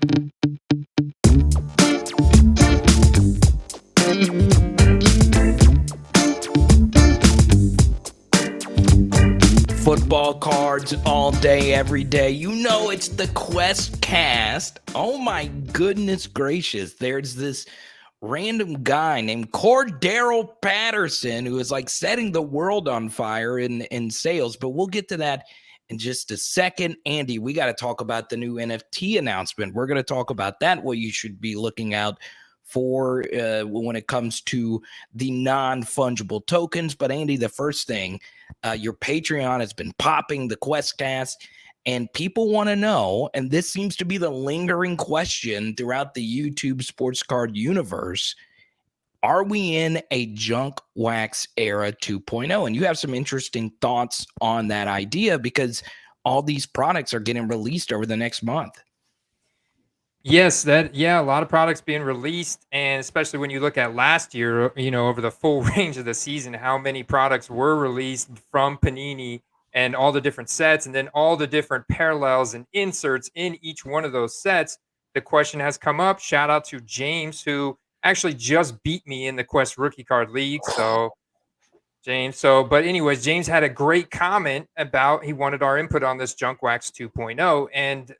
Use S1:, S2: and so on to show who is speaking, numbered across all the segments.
S1: Football cards all day, every day. You know it's the QuestCast. Oh my goodness gracious. There's this random guy named Cordero Patterson who is like setting the world on fire in sales. But we'll get to that in just a second. Andy, we got to talk about the new NFT announcement. We're going to talk about that, what you should be looking out for when it comes to the non-fungible tokens. But Andy, the first thing, your Patreon has been popping, the QuestCast, and people want to know, and this seems to be the lingering question throughout the YouTube sports card universe, are we in a junk wax era 2.0? And you have some interesting thoughts on that idea because all these products are getting released over the next month.
S2: Yes, a lot of products being released, and especially when you look at last year, over the full range of the season, how many products were released from Panini and all the different sets, and then all the different parallels and inserts in each one of those sets. The question has come up. Shout out to James, who actually just beat me in the Quest Rookie Card League. So James. But anyways, James had a great comment about he wanted our input on this Junk Wax 2.0 and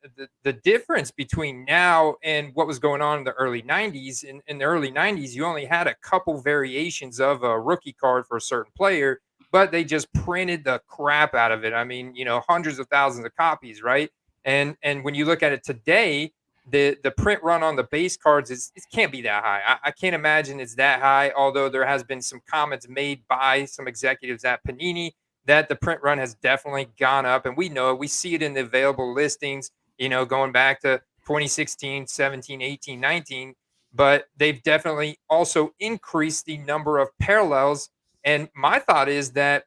S2: the difference between now and what was going on in the early 90s. In the early 90s, you only had a couple variations of a rookie card for a certain player, but they just printed the crap out of it. I mean, hundreds of thousands of copies, right? And when you look at it today, the print run on the base cards it can't be that high. I can't imagine it's that high, although there has been some comments made by some executives at Panini that the print run has definitely gone up, and we know it. We see it in the available listings, going back to 2016, 17, 18, 19, but they've definitely also increased the number of parallels. And my thought is that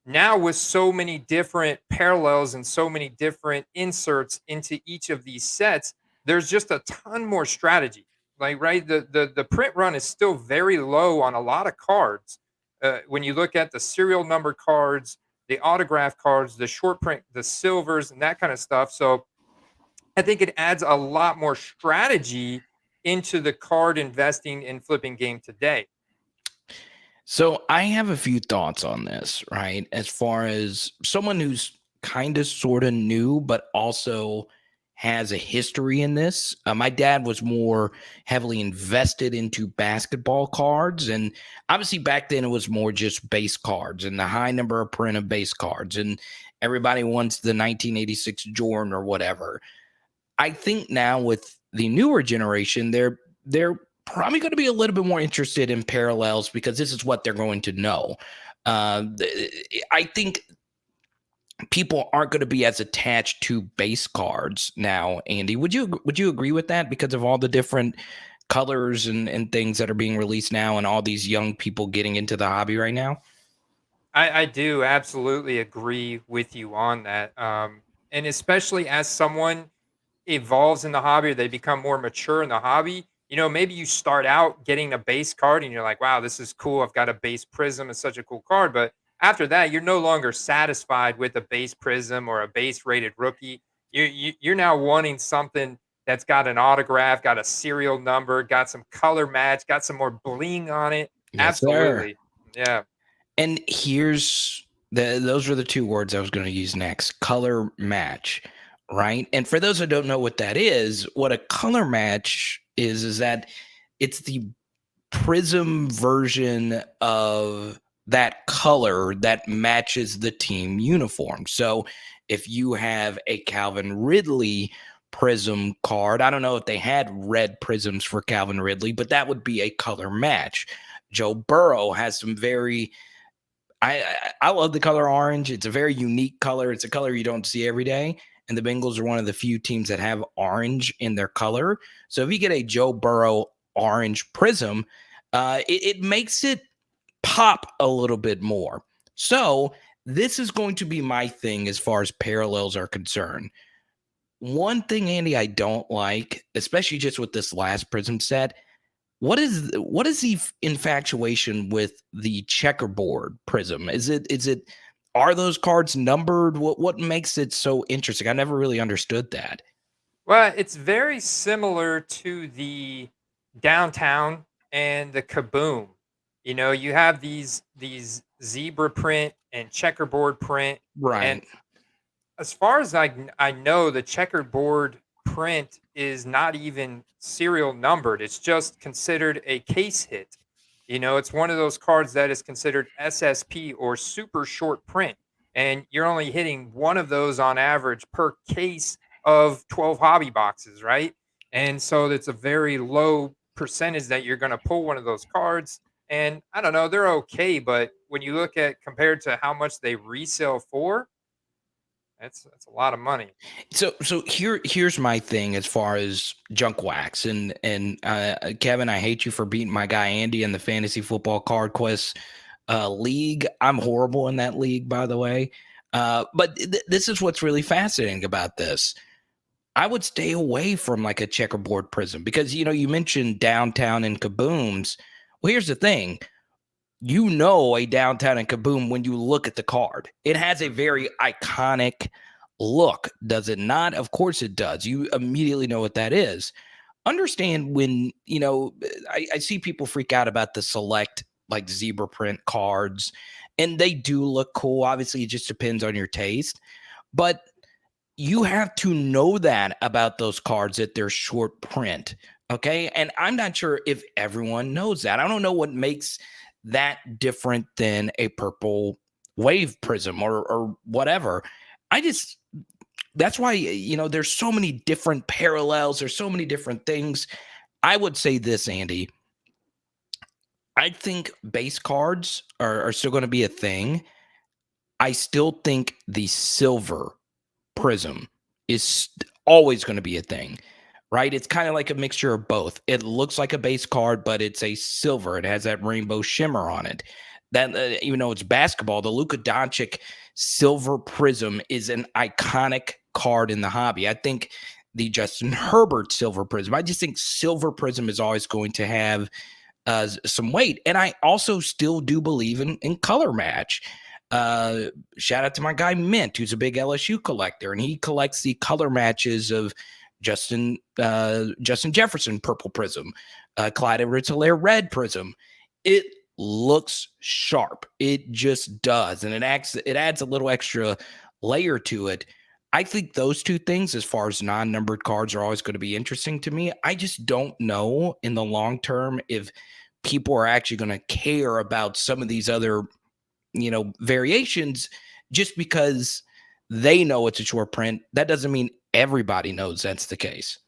S2: now with so many different parallels and so many different inserts into each of these sets, there's just a ton more strategy. Like, right, the print run is still very low on a lot of cards. When you look at the serial number cards, the autograph cards, the short print, the silvers, and that kind of stuff. So I think it adds a lot more strategy into the card investing and flipping game today.
S1: So I have a few thoughts on this, right? As far as someone who's kind of sort of new, but also has a history in this. My dad was more heavily invested into basketball cards. And obviously back then it was more just base cards and the high number of print of base cards. And everybody wants the 1986 Jordan or whatever. I think now with the newer generation, they're probably going to be a little bit more interested in parallels because this is what they're going to know. I think people aren't going to be as attached to base cards now. Andy, would you agree with that because of all the different colors and things that are being released now and all these young people getting into the hobby right now?
S2: I do absolutely agree with you on that. And especially as someone evolves in the hobby or they become more mature in the hobby, maybe you start out getting a base card and you're like, wow, this is cool. I've got a base prism. It's such a cool card. But after that, you're no longer satisfied with a base prism or a base rated rookie. You're now wanting something that's got an autograph, got a serial number, got some color match, got some more bling on it.
S1: Yes,
S2: Absolutely.
S1: sir.
S2: Yeah.
S1: And those were the two words I was going to use next, color match, right? And for those who don't know what that is, what a color match is that it's the prism version of that color that matches the team uniform. So if you have a Calvin Ridley prism card, I don't know if they had red prisms for Calvin Ridley, but that would be a color match. Joe Burrow has some very I love the color orange. It's a very unique color. It's a color you don't see every day. And the Bengals are one of the few teams that have orange in their color. So if you get a Joe Burrow orange prism, it makes it pop a little bit more. So this is going to be my thing as far as parallels are concerned. One thing, Andy, I don't like, especially just with this last prism set, what is the infatuation with the checkerboard prism? Is it are those cards numbered? What makes it so interesting? I never really understood that.
S2: Well, it's very similar to the downtown and the kaboom. You know, you have these zebra print and checkerboard print, and
S1: Right.
S2: as far as I know, the checkered board print is not even serial numbered. It's just considered a case hit. You know, it's one of those cards that is considered SSP or super short print. And you're only hitting one of those on average per case of 12 hobby boxes, right? And so it's a very low percentage that you're going to pull one of those cards. And I don't know, they're okay, but when you look at compared to how much they resell for, that's a lot of money.
S1: So here's my thing as far as junk wax and Kevin, I hate you for beating my guy Andy in the fantasy football card quest league. I'm horrible in that league, by the way. But this is what's really fascinating about this. I would stay away from like a checkerboard prism because you mentioned downtown and kabooms. Well, here's the thing. A downtown and kaboom when you look at the card. It has a
S2: Mhm.
S1: very iconic look, does it not? Of course it does. You immediately know what that is. Understand when, I see people freak out about the select like zebra print cards, and they do look cool. Obviously, it just depends on your taste. But you have to know that about those cards that they're short print. Okay. And I'm not sure if everyone knows that. I don't know what makes that different than a purple wave prism or whatever. I just, that's why, there's so many different parallels. There's so many different things. I would say this, Andy. I think base cards are still going to be a thing. I still think the silver prism is always going to be a thing, right? It's kind of like a mixture of both. It looks like a base card, but it's a silver. It has that rainbow shimmer on it. That even though it's basketball, the Luka Doncic silver prism is an iconic card in the hobby. I think the Justin Herbert silver prism. I just think silver prism is always going to have some weight. And I also still do believe in color match. Uh, Shout out to my guy Mint, who's a big LSU collector, and he collects the color matches of Justin Jefferson purple prism, Clyde Edwards-Helaire red prism. It looks sharp. It just does, and it adds a little extra layer to it. I think those two things, as far as non-numbered cards, are always going to be interesting to me. I just don't know in the long term if people are actually going to care about some of these other, variations just because they know it's a short print. That doesn't mean everybody knows that's the case.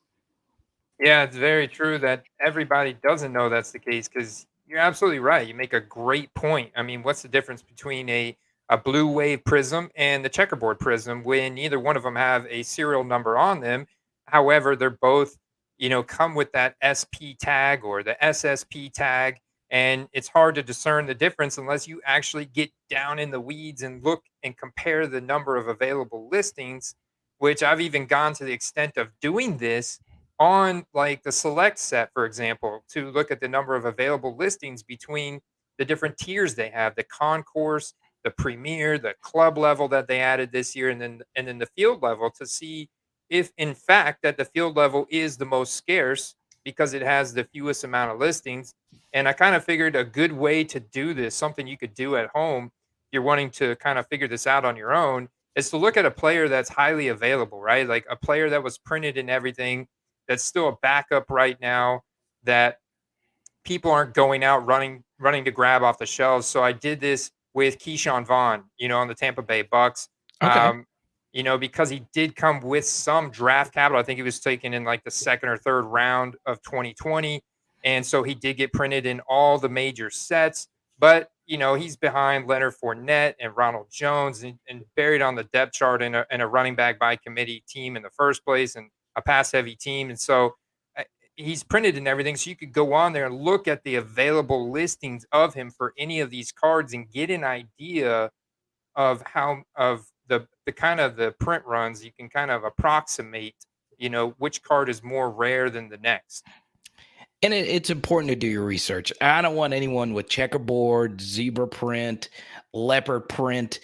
S2: Yeah, it's very true that everybody doesn't know that's the case because you're absolutely right. You make a great point. I mean, what's the difference between a blue wave prism and the checkerboard prism when neither one of them have a serial number on them? However, they're both, come with that SP tag or the SSP tag. And it's hard to discern the difference unless you actually get down in the weeds and look and compare the number of available listings, which I've even gone to the extent of doing this on like the select set, for example, to look at the number of available listings between the different tiers they have, the concourse, the premier, the club level that they added this year, and then the field level to see if in fact that the field level is the most scarce because it has the fewest amount of listings. And I kind of figured a good way to do this, something you could do at home if you're wanting to kind of figure this out on your own, is to look at a player that's highly available, right? Like a player that was printed and everything, that's still a backup right now, that people aren't going out running to grab off the shelves. So I did this with Keyshawn Vaughn, on the Tampa Bay Bucks.
S1: Okay.
S2: Um, because he did come with some draft capital. I think he was taken in like the second or third round of 2020. And so he did get printed in all the major sets. But, he's behind Leonard Fournette and Ronald Jones and buried on the depth chart in a running back by committee team in the first place and a pass heavy team. And so he's printed and everything, so you could go on there and look at the available listings of him for any of these cards and get an idea of how of the kind of the print runs. You can kind of approximate, which card is more rare than the next.
S1: And it's important to do your research. I don't want anyone with checkerboard, zebra print, leopard print.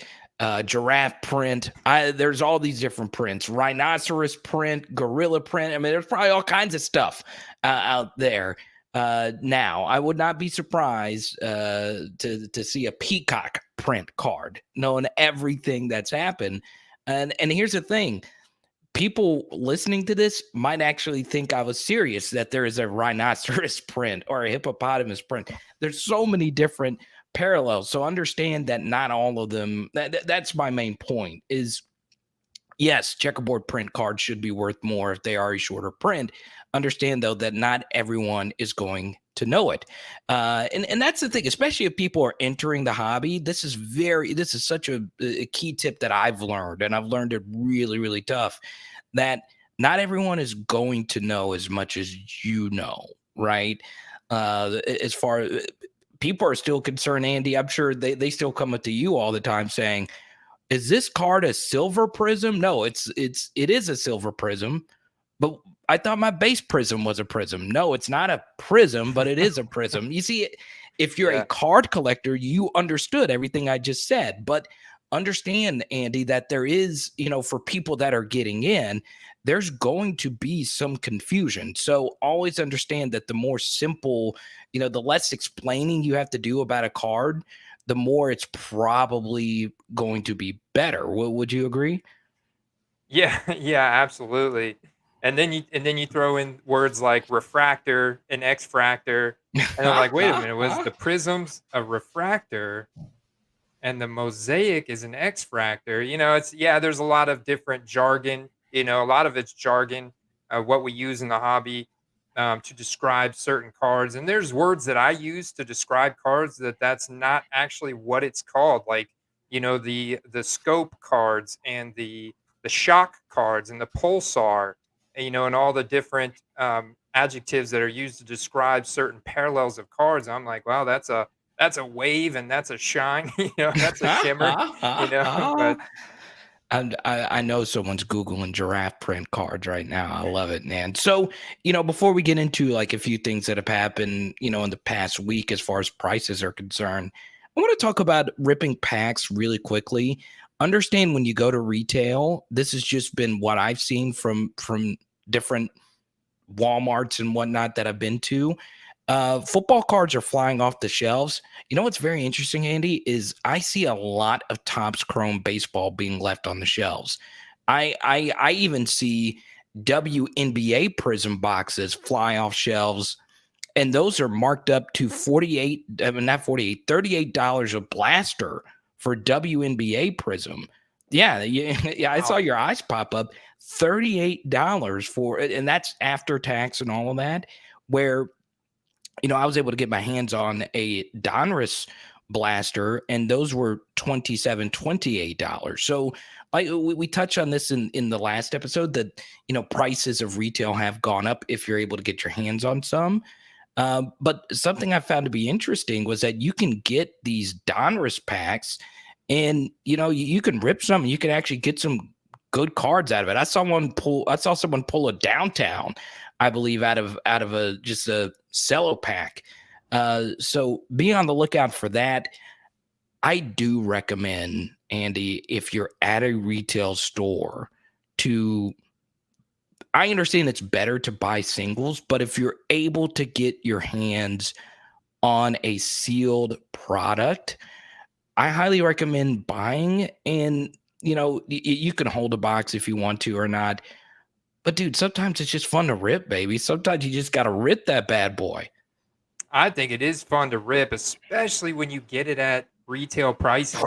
S1: giraffe print. There's all these different prints, rhinoceros print, gorilla print. I mean, there's probably all kinds of stuff out there. Now, I would not be surprised to see a peacock print card, knowing everything that's happened. And here's the thing: people listening to this might actually think I was serious that there is a rhinoceros print or a hippopotamus print. There's so many different parallels. So understand that not all of them, that's my main point is yes, checkerboard print cards should be worth more if they are a shorter print. Understand though that not everyone is going to know it, and that's the thing. Especially if people are entering the hobby, this is such a key tip that I've learned, and I've learned it really tough. That not everyone is going to know as much as you know, right? As far people are still concerned, Andy, I'm sure they still come up to you all the time saying, is this card a silver prism? No, it is a silver prism, but I thought my base prism was a prism. No, it's not a prism, but it is a prism. You see, if you're a
S2: Yeah.
S1: card collector, you understood everything I just said, but understand, Andy, that there is, for people that are getting in, there's going to be some confusion. So always understand that the more simple, the less explaining you have to do about a card, the more it's probably going to be better. Would you agree?
S2: Yeah, yeah, absolutely. And then you throw in words like refractor and X-fractor, and I'm like, wait a minute, was the prisms a refractor and the mosaic is an X-fractor? It's yeah, there's a lot of different jargon. A lot of it's jargon, what we use in the hobby to describe certain cards. And there's words that I use to describe cards that's not actually what it's called. Like the scope cards and the shock cards and the pulsar, and all the different adjectives that are used to describe certain parallels of cards. I'm like, wow, that's a wave and that's a shine, that's a shimmer, but
S1: I know someone's Googling giraffe print cards right now. I love it, man. So, before we get into like a few things that have happened, in the past week as far as prices are concerned, I want to talk about ripping packs really quickly. Understand when you go to retail, this has just been what I've seen from different Walmarts and whatnot that I've been to. Football cards are flying off the shelves. You know what's very interesting, Andy, is I see a lot of Topps Chrome baseball being left on the shelves. I even see WNBA Prism boxes fly off shelves, and those are marked up to 48, I mean, not 48, $38 a blaster for WNBA Prism. Yeah, yeah, I saw
S2: wow.
S1: your eyes pop up. $38 for it, and that's after tax and all of that. Where I was able to get my hands on a Donruss blaster, and those were $28. So we touched on this in the last episode that prices of retail have gone up if you're able to get your hands on some. But something I found to be interesting was that you can get these Donruss packs, and you can rip some. You can actually get some good cards out of it. I saw someone pull a downtown, I believe, out of a just a cello pack. So be on the lookout for that. I do recommend, Andy, if you're at a retail store, to I understand it's better to buy singles, but if you're able to get your hands on a sealed product, I highly recommend buying. And you can hold a box if you want to or not. But dude, sometimes it's just fun to rip, baby. Sometimes you just got to rip that bad boy.
S2: I think it is fun to rip, especially when you get it at retail prices.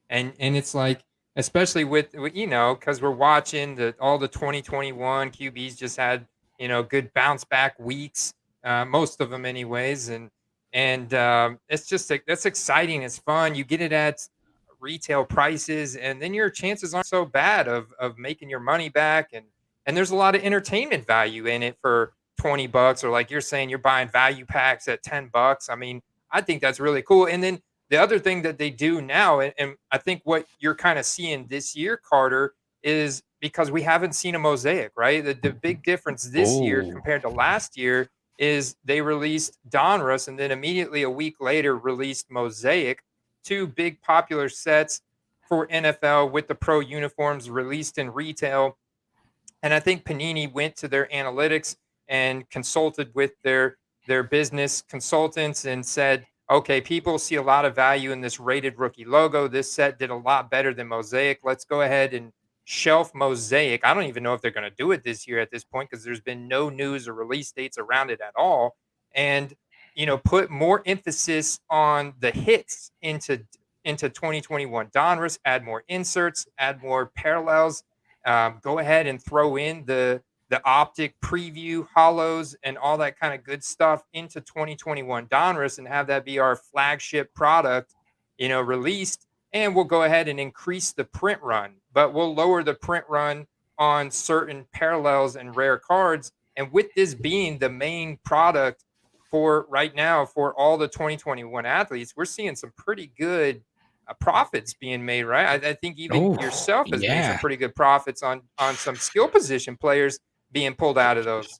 S2: And it's like, especially because we're watching all the 2021 QBs just had, good bounce back weeks, most of them anyways. And it's just like, that's exciting. It's fun. You get it at retail prices, and then your chances aren't so bad of making your money back. And there's a lot of entertainment value in it for $20, or like you're saying, you're buying value packs at $10. I mean, I think that's really cool. And then the other thing that they do now, and I think what you're kind of seeing this year, Carter, is because we haven't seen a mosaic, right? The big difference this year
S1: Oh,
S2: compared to last year is they released Donruss and then immediately a week later released Mosaic, two big popular sets for NFL with the pro uniforms released in retail. And I think Panini went to their analytics and consulted with their business consultants and said, okay, people see a lot of value in this rated rookie logo. This set did a lot better than Mosaic. Let's go ahead and shelf Mosaic. I don't even know if they're going to do it this year at this point because there's been no news or release dates around it at all. And put more emphasis on the hits into 2021 Donruss, add more inserts, add more parallels, go ahead and throw in the optic preview hollows and all that kind of good stuff into 2021 Donruss and have that be our flagship product, released. And we'll go ahead and increase the print run, but we'll lower the print run on certain parallels and rare cards. And with this being the main product for right now for all the 2021 athletes, we're seeing some pretty good profits being made, right? I think even
S1: Oh,
S2: yourself has made some
S1: yeah.
S2: pretty good profits on some skill position players being pulled out of those.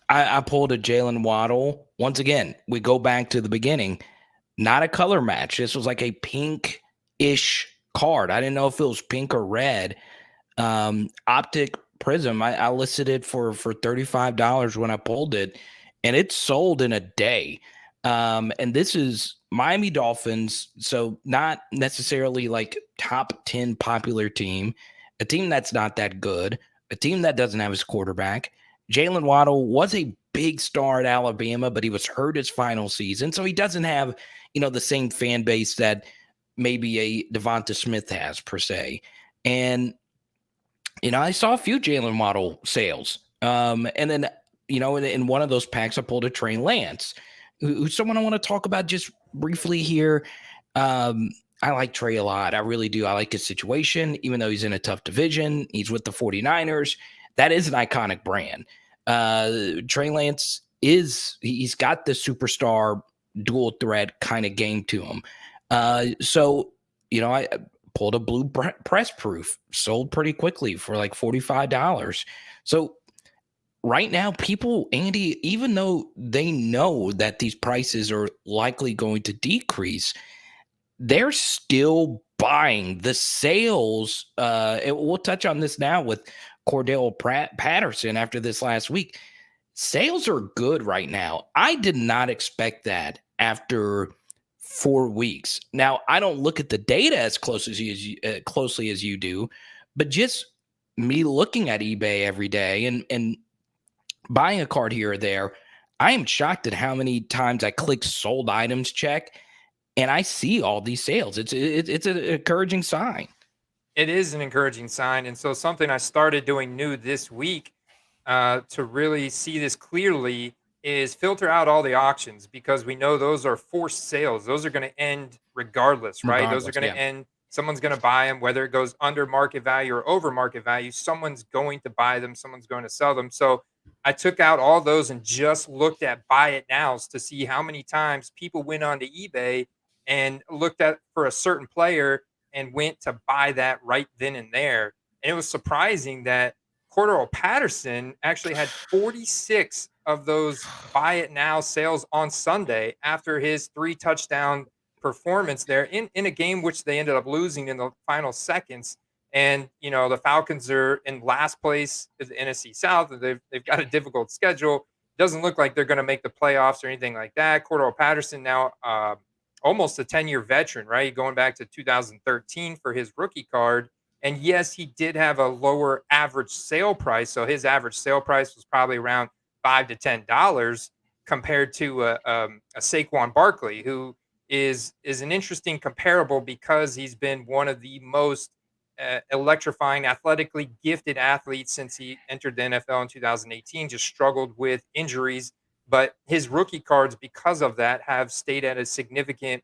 S1: I pulled a Jalen Waddle. Once again, we go back to the beginning. Not a color match. This was like a pink-ish card. I didn't know if it was pink or red. Optic Prism. I listed it for $35 when I pulled it, and it sold in a day. And this is Miami Dolphins, so not necessarily like top 10 popular team, a team that's not that good, a team that doesn't have his quarterback. Jalen Waddle was a big star at Alabama, but he was hurt his final season, so he doesn't have the same fan base that maybe a Devonta Smith has per se. And I saw a few Jalen Waddle sales. And then, in one of those packs, I pulled a Trey Lance, who's someone I want to talk about just briefly here. I like Trey a lot. I really do. I like his situation, even though he's in a tough division. He's with the 49ers. That is an iconic brand. Trey Lance he's got the superstar dual threat kind of game to him. So, I pulled a blue press proof, sold pretty quickly for like $45. So right now, people, Andy, even though they know that these prices are likely going to decrease, they're still buying. The sales, we'll touch on this now with Cordell Patterson after this last week. Sales are good right now. I did not expect that after 4 weeks. Now, I don't look at the data as closely as you do, but just me looking at eBay every day and buying a card here or there, I am shocked at how many times I click sold items check and I see all these sales. It's an encouraging sign.
S2: It is an encouraging sign. And so something I started doing new this week to really see this clearly is filter out all the auctions because we know those are forced sales. Those are going to end regardless, right? Those are
S1: Regardless,
S2: going to
S1: yeah.
S2: end. Someone's going to buy them, whether it goes under market value or over market value. Someone's going to buy them. Someone's going to sell them. So I took out all those and just looked at buy it nows to see how many times people went onto eBay and looked at for a certain player and went to buy that right then and there. And it was surprising that Cordell Patterson actually had 46 of those buy it now sales on Sunday after his 3 touchdown performance there in a game which they ended up losing in the final seconds. And the Falcons are in last place in the NFC South. They've got a difficult schedule. Doesn't look like they're going to make the playoffs or anything like that. Cordell Patterson now almost a 10-year veteran, right? Going back to 2013 for his rookie card. And yes, he did have a lower average sale price. So his average sale price was probably around $5 to $10 compared to a Saquon Barkley, who is an interesting comparable because he's been one of the most electrifying, athletically gifted athletes since he entered the NFL in 2018. Just struggled with injuries, but his rookie cards, because of that, have stayed at a significantly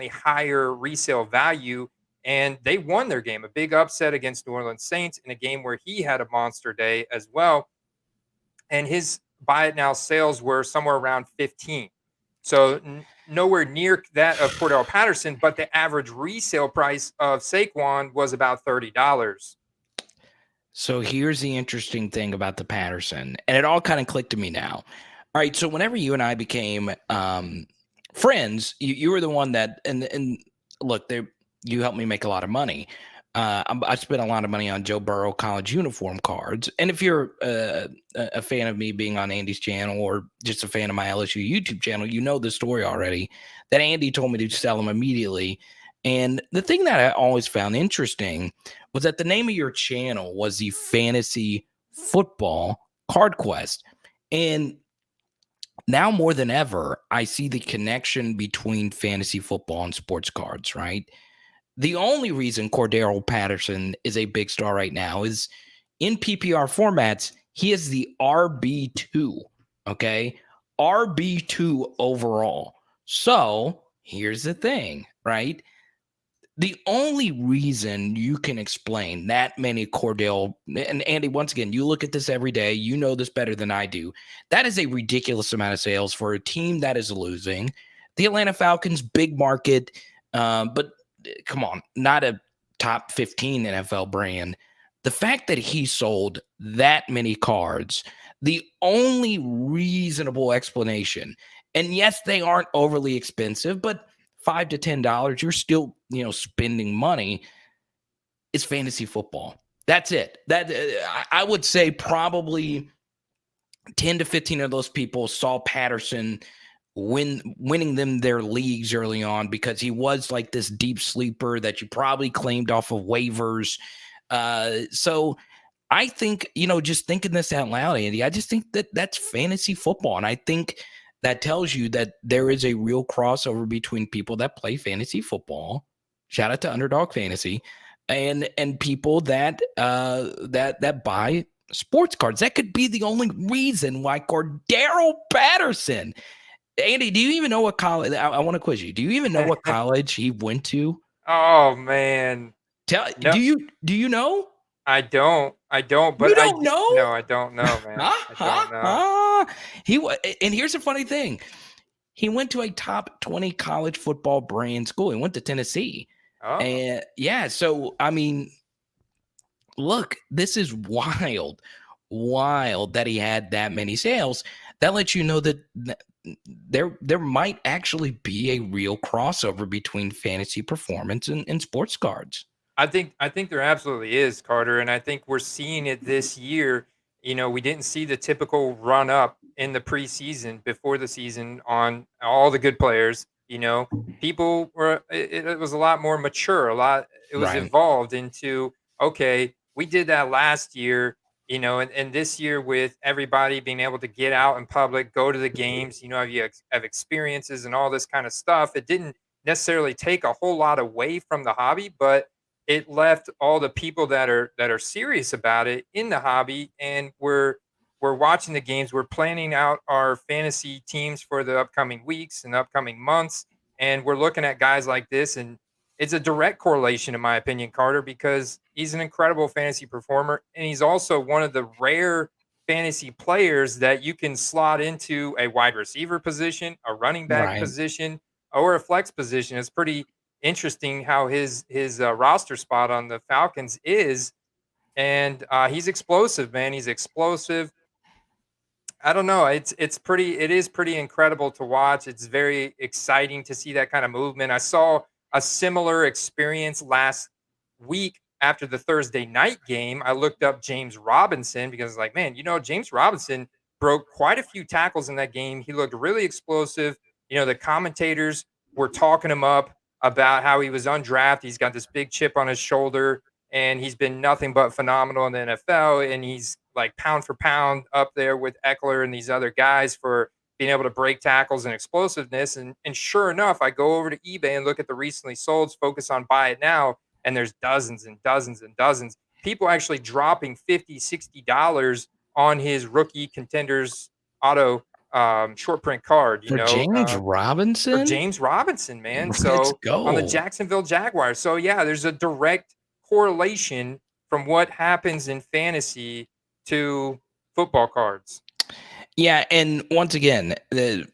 S2: higher resale value. And they won their game, a big upset against New Orleans Saints in a game where he had a monster day as well. And his buy it now sales were somewhere around 15. So nowhere near that of Cordell Patterson, but the average resale price of Saquon was about $30.
S1: So here's the interesting thing about the Patterson, and it all kind of clicked to me now. All right, so whenever you and I became friends, you were the one that and look, you helped me make a lot of money. I spent a lot of money on Joe Burrow college uniform cards. And if you're a fan of me being on Andy's channel or just a fan of my LSU YouTube channel, you know the story already that Andy told me to sell them immediately. And the thing that I always found interesting was that the name of your channel was the Fantasy Football Card Quest. And now more than ever, I see the connection between fantasy football and sports cards, right? The only reason Cordero Patterson is a big star right now is in PPR formats, he is the RB2, okay? RB2 overall. So here's the thing, right? The only reason you can explain that many Cordell, and Andy, once again, you look at this every day, you know this better than I do. That is a ridiculous amount of sales for a team that is losing. The Atlanta Falcons, big market, but come on, not a top 15 NFL brand. The fact that he sold that many cards, the only reasonable explanation, and yes, they aren't overly expensive, but $5 to $10, you're still, spending money, is fantasy football. That's it. That I would say probably 10 to 15 of those people saw Patterson winning them their leagues early on because he was like this deep sleeper that you probably claimed off of waivers. So I think, just thinking this out loud, Andy, I just think that that's fantasy football. And I think that tells you that there is a real crossover between people that play fantasy football. Shout out to Underdog Fantasy and people that that buy sports cards. That could be the only reason why Cordero Patterson. Andy, do you even know what college? I want to quiz you. Do you even know what college he went to?
S2: Oh man. No,
S1: Do you know?
S2: I don't.
S1: You
S2: But
S1: don't know?
S2: no, I don't know, man. I don't know.
S1: And here's a funny thing. He went to a top 20 college football brand school. He went to Tennessee.
S2: Oh,
S1: And yeah, so I mean, look, this is wild that he had that many sales. That lets you know that there might actually be a real crossover between fantasy performance and sports cards.
S2: I think there absolutely is, Carter, and I think we're seeing it this year. We didn't see the typical run up in the preseason before the season on all the good players. People were it was a lot more mature, a lot it was
S1: Right.
S2: evolved into, okay, we did that last year, and this year with everybody being able to get out in public, go to the games, have experiences and all this kind of stuff. It didn't necessarily take a whole lot away from the hobby, but it left all the people that are serious about it in the hobby, and we're watching the games, we're planning out our fantasy teams for the upcoming weeks and upcoming months, and we're looking at guys like this, and it's a direct correlation in my opinion, Carter, because he's an incredible fantasy performer, and he's also one of the rare fantasy players that you can slot into a wide receiver position, a running back
S1: Right.
S2: position, or a flex position. It's pretty interesting how his roster spot on the Falcons is, and he's explosive, man. He's explosive. I don't know. It is pretty incredible to watch. It's very exciting to see that kind of movement. I saw a similar experience last week after the Thursday night game. I looked up James Robinson because like, man, James Robinson broke quite a few tackles in that game. He looked really explosive. The commentators were talking him up about how he was undrafted. He's got this big chip on his shoulder and he's been nothing but phenomenal in the NFL. And he's like pound for pound up there with Eckler and these other guys for being able to break tackles and explosiveness. And sure enough, I go over to eBay and look at the recently solds, focus on buy it now, and there's dozens and dozens and dozens. People actually dropping $50, $60 on his rookie contenders auto short print card,
S1: For James
S2: for
S1: Robinson?
S2: James Robinson, man.
S1: Let's
S2: So on the
S1: go.
S2: Jacksonville Jaguars. So yeah, there's a direct correlation from what happens in fantasy to football cards.
S1: Yeah, and once again, the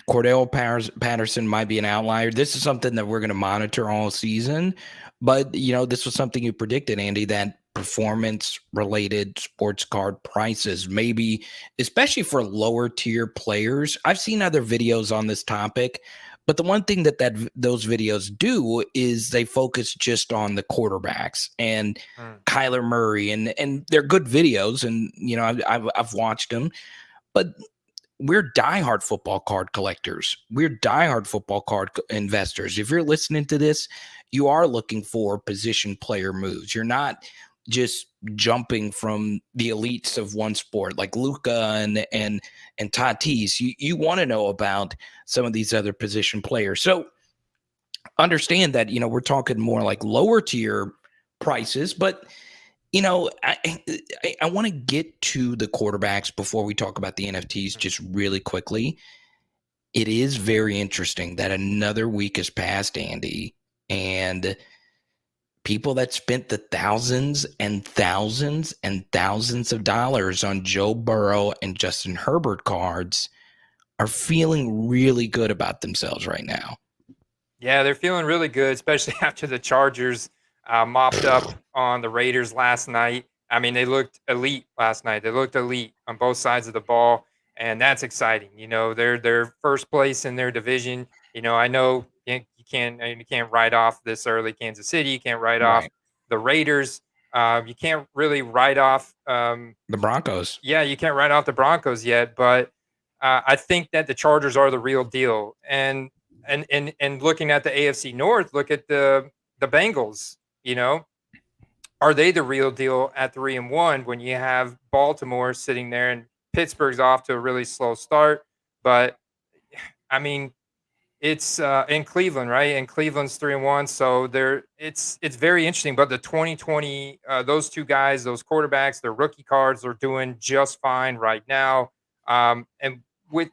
S1: Cordell Patterson might be an outlier. This is something that we're going to monitor all season. But, this was something you predicted, Andy, that performance related sports card prices, maybe, especially for lower tier players. I've seen other videos on this topic, But the one thing that those videos do is they focus just on the quarterbacks and
S2: Mm.
S1: Kyler Murray, and they're good videos, and I've watched them, but we're diehard football card collectors. We're diehard football card investors. If you're listening to this, you are looking for position player moves. You're not just jumping from the elites of one sport like Luca and Tatis. You want to know about some of these other position players. So understand that we're talking more like lower tier prices, but I want to get to the quarterbacks before we talk about the NFTs
S2: Mm.
S1: just really quickly. It is very interesting that another week has passed, Andy, and people that spent the thousands and thousands and thousands of dollars on Joe Burrow and Justin Herbert cards are feeling really good about themselves right now.
S2: Yeah, they're feeling really good, especially after the Chargers mopped up on the Raiders last night. I mean, they looked elite last night. They looked elite on both sides of the ball, and that's exciting. They're first place in their division. I know you can't write off this early Kansas City. You can't write off
S1: Right.
S2: the Raiders. You can't really write off.
S1: The Broncos.
S2: Yeah, you can't write off the Broncos yet, but I think that the Chargers are the real deal. And looking at the AFC North, look at the Bengals. Are they the real deal at 3-1 when you have Baltimore sitting there and Pittsburgh's off to a really slow start? But I mean, it's in Cleveland, right? And Cleveland's 3-1, so it's very interesting. But the 2020, those two guys, those quarterbacks, their rookie cards are doing just fine right now. And with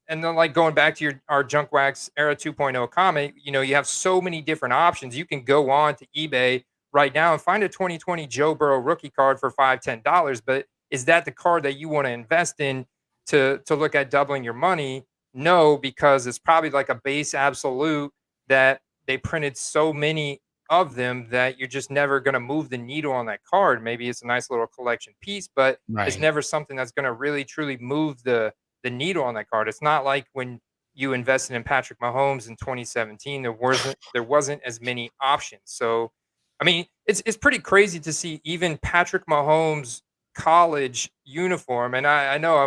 S2: and then like going back to our Junk Wax Era 2.0 comment, you have so many different options. You can go on to eBay right now and find a 2020 Joe Burrow rookie card for $5-10. But is that the card that you want to invest in to look at doubling your money? No, because it's probably like a base absolute that they printed so many of them that you're just never going to move the needle on that card. Maybe it's a nice little collection piece, but it's
S1: Right.
S2: never something that's going to really truly move the needle on that card. It's not like when you invested in Patrick Mahomes in 2017, there wasn't as many options. So, I mean, it's pretty crazy to see even Patrick Mahomes college uniform, and I know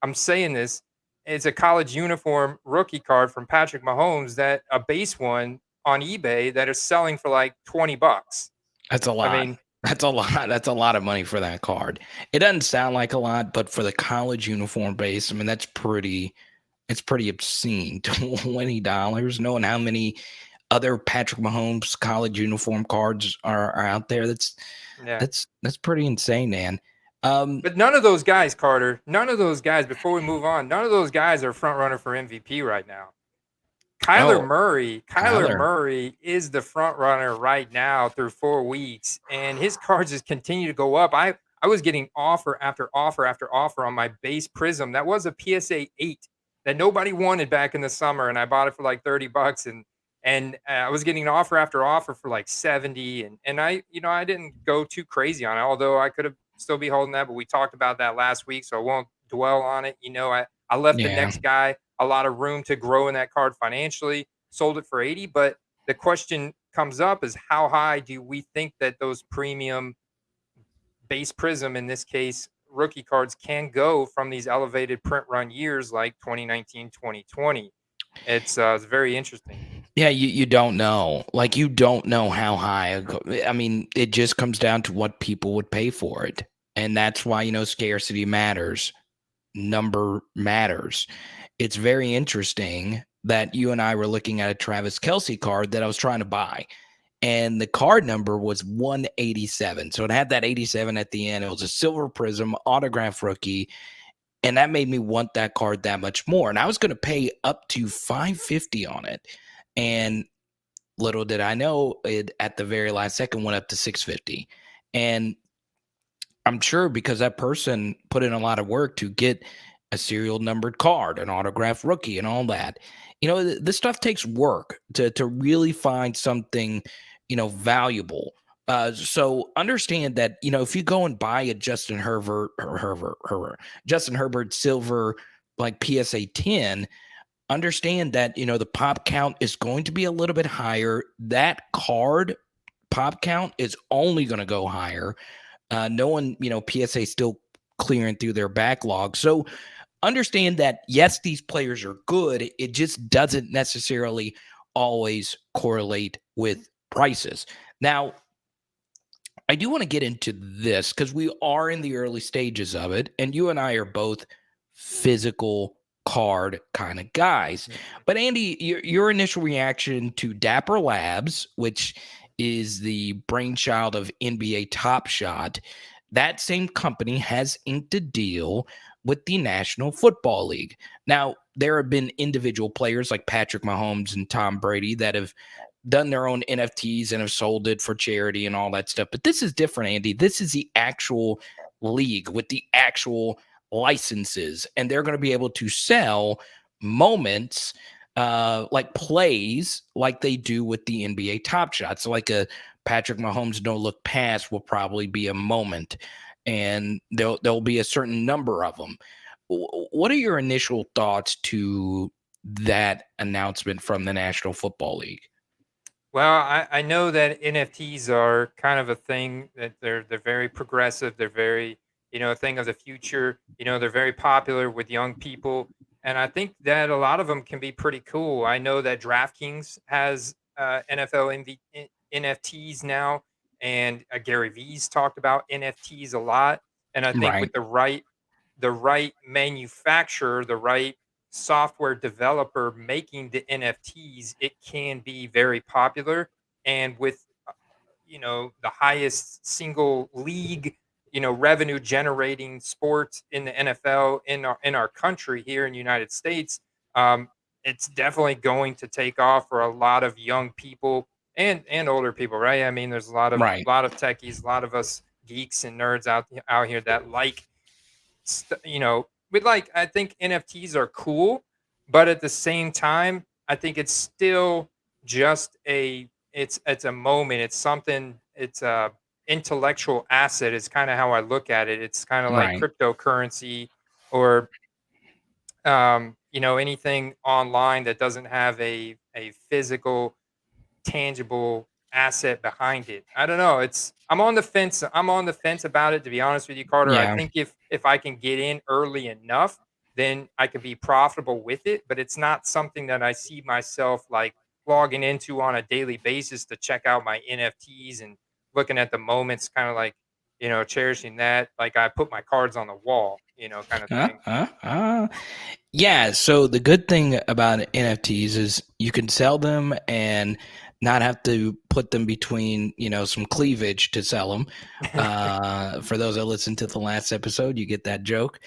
S2: I'm saying this, it's a college uniform rookie card from Patrick Mahomes, that a base one on eBay that is selling for like $20.
S1: That's a
S2: I
S1: lot.
S2: mean,
S1: That's a lot. That's a lot of money for that card. It doesn't sound like a lot, but for the college uniform base, I mean, it's pretty obscene. $20. Knowing how many other Patrick Mahomes college uniform cards are out there,
S2: yeah.
S1: that's pretty insane, man. Um,
S2: But none of those guys, Carter, none of those guys, before we move on, none of those guys are front runner for MVP right now. Kyler
S1: oh,
S2: Murray, Kyler
S1: Kyler,
S2: Murray is the front runner right now through 4 weeks, and his cards just continue to go up. I was getting offer after offer after offer on my base Prism. That was a PSA 8 that nobody wanted back in the summer, and I bought it for like $30, and I was getting offer after offer for like 70, and I didn't go too crazy on it, although I could have still be holding that, but we talked about that last week, so I won't dwell on it. I left the
S1: yeah.
S2: next guy a lot of room to grow in that card financially, sold it for 80. But the question comes up is, how high do we think that those premium base Prism, in this case, rookie cards, can go from these elevated print run years like 2019, 2020? It's very interesting.
S1: Yeah, you don't know. Like you don't know how high. I mean, it just comes down to what people would pay for it, and that's why scarcity matters. Number matters. It's very interesting that you and I were looking at a Travis Kelsey card that I was trying to buy, and the card number was 187. So it had that 87 at the end. It was a silver prism autograph rookie, and that made me want that card that much more. And I was going to pay up to 550 on it, and little did I know, it at the very last second went up to 650. And I'm sure because that person put in a lot of work to get a serial numbered card, an autographed rookie, and all that. This stuff takes work to really find something, valuable. So understand that, if you go and buy a Justin Herbert silver like PSA 10, understand that, the pop count is going to be a little bit higher. That card pop count is only going to go higher. No one, PSA still clearing through their backlog. So understand that, yes, these players are good. It just doesn't necessarily always correlate with prices. Now, I do want to get into this because we are in the early stages of it, and you and I are both physical card kind of guys.
S2: Mhm.
S1: But Andy, your initial reaction to Dapper Labs, which is the brainchild of NBA Top Shot, that same company has inked a deal with the National Football League. Now, there have been individual players like Patrick Mahomes and Tom Brady that have done their own NFTs and have sold it for charity and all that stuff. But this is different, Andy. This is the actual league with the actual licenses, and they're going to be able to sell moments, like plays, like they do with the NBA Top Shots. So like a Patrick Mahomes no look pass will probably be a moment, and there'll be a certain number of them. What are your initial thoughts to that announcement from the National Football League?
S2: Well, I know that NFTs are kind of a thing that they're very progressive. They're very, a thing of the future. They're very popular with young people, and I think that a lot of them can be pretty cool. I know that DraftKings has NFL NFTs now, and Gary V's talked about NFTs a lot. And I think
S1: Right,
S2: with the right manufacturer, the right software developer making the NFTs, it can be very popular. And with the highest single league, revenue generating sports in the NFL in our country here in the United States, um, it's definitely going to take off for a lot of young people and older people, right? I mean, there's a lot of
S1: right,
S2: techies, a lot of us geeks and nerds out here that like with like I think NFTs are cool, but at the same time, I think it's still just it's a moment. It's something. It's a intellectual asset. Is kind of how I look at it. It's kind of like
S1: right.
S2: cryptocurrency or anything online that doesn't have a physical tangible asset behind it. I don't know. I'm on the fence. I'm on the fence about it, to be honest with you, Carter. I
S1: Yeah.
S2: think if I can get in early enough, then I could be profitable with it. But it's not something that I see myself like logging into on a daily basis to check out my NFTs and looking at the moments, kind of like cherishing that. Like I put my cards on the wall, kind of
S1: Huh?
S2: thing.
S1: Huh? Yeah. So the good thing about NFTs is you can sell them and not have to put them between, some cleavage to sell them. For those that listened to the last episode, you get that joke.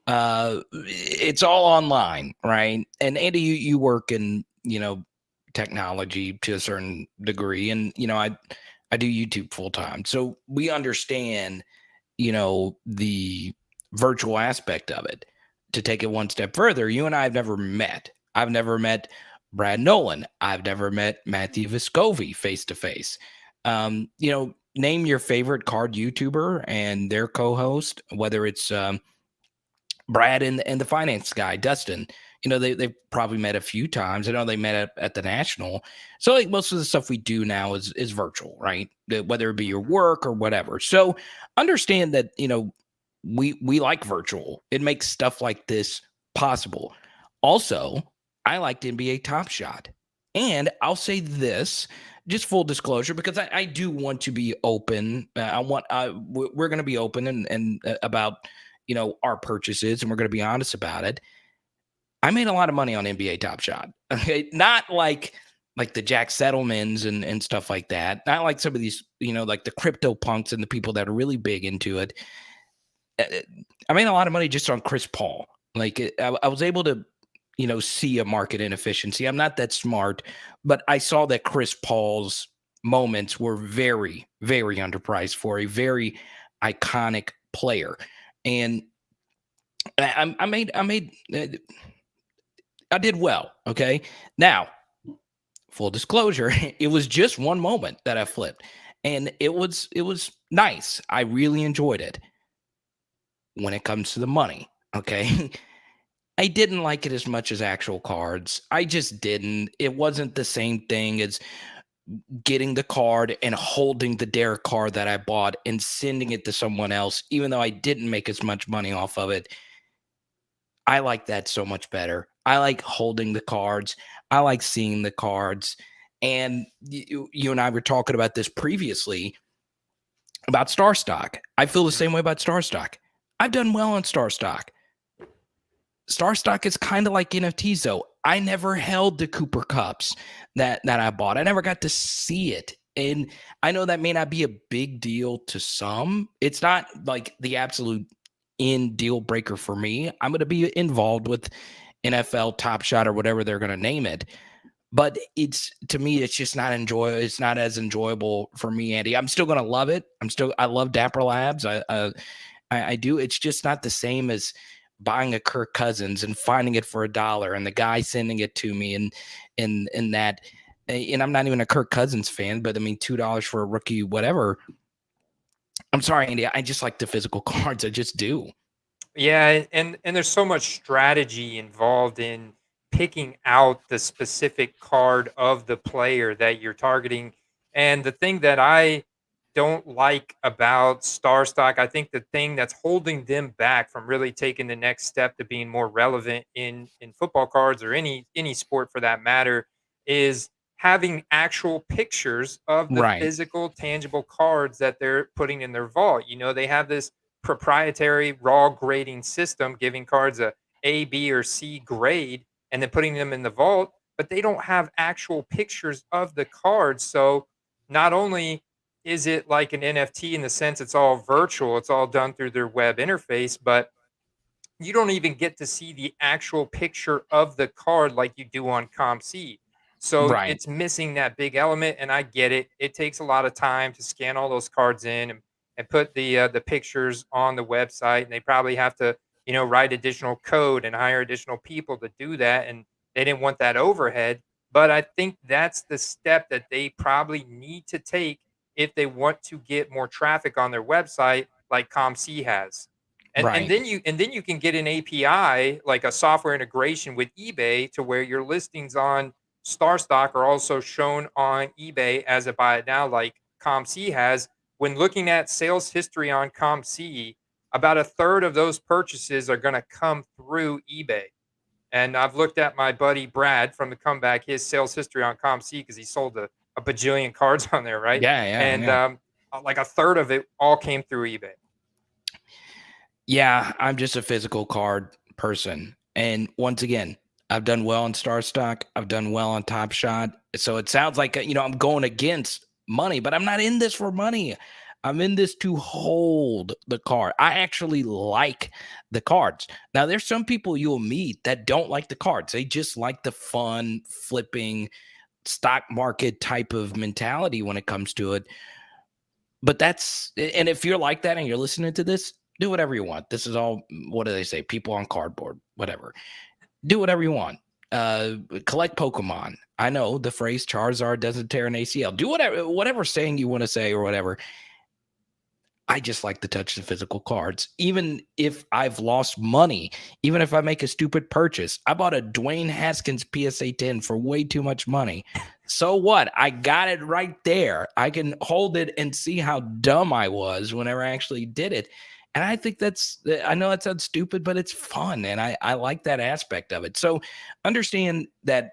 S1: It's all online, right? And Andy, you work in, technology to a certain degree, and I do YouTube full time, so we understand, the virtual aspect of it. To take it one step further, you and I have never met. I've never met Brad Nolan. I've never met Matthew Viscovi face to face. Name your favorite card YouTuber and their co-host, whether it's Brad and the finance guy, Dustin. They've probably met a few times. I know they met at the National. So like most of the stuff we do now is virtual, right? Whether it be your work or whatever. So understand that, we like virtual. It makes stuff like this possible. Also, I liked NBA Top Shot. And I'll say this, just full disclosure, because I do want to be open. We're going to be open and about our purchases, and we're going to be honest about it. I made a lot of money on NBA Top Shot. Okay, not like the Jack Settlemans and stuff like that. Not like some of these, like the crypto punks and the people that are really big into it. Uh, I made a lot of money just on Chris Paul. Like I was able to, see a market inefficiency. I'm not that smart, but I saw that Chris Paul's moments were very, very underpriced for a very iconic player, and I did well. Okay. Now, full disclosure, it was just one moment that I flipped, and it was nice. I really enjoyed it. When it comes to the money, okay, I didn't like it as much as actual cards. I just didn't. It wasn't the same thing as getting the card and holding the Derek card that I bought and sending it to someone else, even though I didn't make as much money off of it. I like that so much better. I like holding the cards. I like seeing the cards. And you and I were talking about this previously about StarStock. I feel the
S2: Mhm.
S1: same way about StarStock. I've done well on StarStock. StarStock is kind of like NFTs, though. I never held the Cooper Cups that I bought. I never got to see it. And I know that may not be a big deal to some. It's not like the absolute end deal breaker for me. I'm going to be involved with NFL Top Shot or whatever they're going to name it. But it's to me, it's just not enjoyable. It's not as enjoyable for me, Andy. I'm still going to love it. I love Dapper Labs. I do. It's just not the same as buying a Kirk Cousins and finding it for $1 and the guy sending it to me and that. And I'm not even a Kirk Cousins fan, but I mean $2 for a rookie, whatever. I'm sorry, Andy. I just like the physical cards. I just do.
S2: Yeah, and there's so much strategy involved in picking out the specific card of the player that you're targeting. And the thing that I don't like about StarStock, I think the thing that's holding them back from really taking the next step to being more relevant in football cards or any sport for that matter is having actual pictures of the
S1: Right.
S2: physical tangible cards that they're putting in their vault. They have this proprietary raw grading system giving cards a B, or C grade and then putting them in the vault, but they don't have actual pictures of the cards. So not only is it like an NFT in the sense it's all virtual, it's all done through their web interface, but you don't even get to see the actual picture of the card like you do on ComC. So
S1: Right.
S2: it's missing that big element, and I get it. It takes a lot of time to scan all those cards in and put the pictures on the website, and they probably have to write additional code and hire additional people to do that, and they didn't want that overhead. But I think that's the step that they probably need to take if they want to get more traffic on their website, like ComC has. And
S1: Right.
S2: then you can get an API, like a software integration with eBay, to where your listings on StarStock are also shown on eBay as a buy it now, like ComC has. When looking at sales history on ComC, about a third of those purchases are going to come through eBay. And I've looked at my buddy Brad from the Comeback, his sales history on ComC, because he sold a bajillion cards on there, right?
S1: Yeah. Yeah.
S2: And
S1: Yeah.
S2: like a third of it all came through eBay.
S1: Yeah, I'm just a physical card person. And once again, I've done well on StarStock. I've done well on Top Shot. So it sounds like, I'm going against money, but I'm not in this for money. I'm in this to hold the card. I actually like the cards. Now, there's some people you'll meet that don't like the cards. They just like the fun, flipping, stock market type of mentality when it comes to it. But and if you're like that and you're listening to this, do whatever you want. This is all, what do they say? People on cardboard, whatever. Do whatever you want. Collect Pokemon. I know the phrase Charizard doesn't tear an ACL. Do whatever saying you want to say or whatever. I just like to touch the physical cards. Even if I've lost money, even if I make a stupid purchase. I bought a Dwayne Haskins PSA 10 for way too much money. So what? I got it right there. I can hold it and see how dumb I was whenever I actually did it. And I think I know that sounds stupid, but it's fun. And I like that aspect of it. So understand that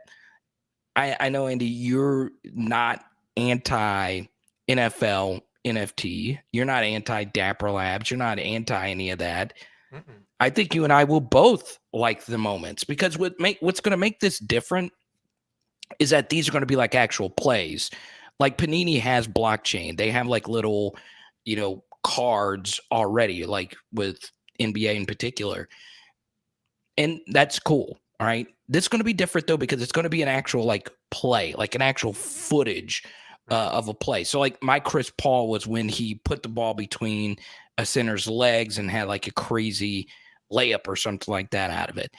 S1: I know, Andy, you're not anti NFL NFT. You're not anti Dapper Labs. You're not anti any of that.
S2: Mm-mm.
S1: I think you and I will both like the moments because what's going to make this different is that these are going to be like actual plays. Like Panini has blockchain. They have like little, cards already, like with NBA in particular. And that's cool. All right. This is going to be different though, because it's going to be an actual like play, like an actual footage
S2: Mm.
S1: of a play. So like my Chris Paul was when he put the ball between a center's legs and had like a crazy layup or something like that out of it.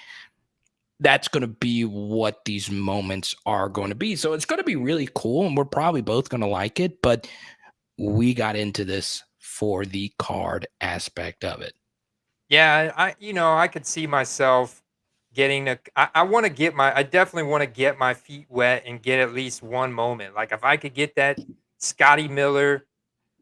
S1: That's going to be what these moments are going to be. So it's going to be really cool. And we're probably both going to like it. But we got into this for the card aspect of it.
S2: Yeah, I could see myself getting I want to get I definitely want to get my feet wet and get at least one moment. Like if I could get that Scotty Miller,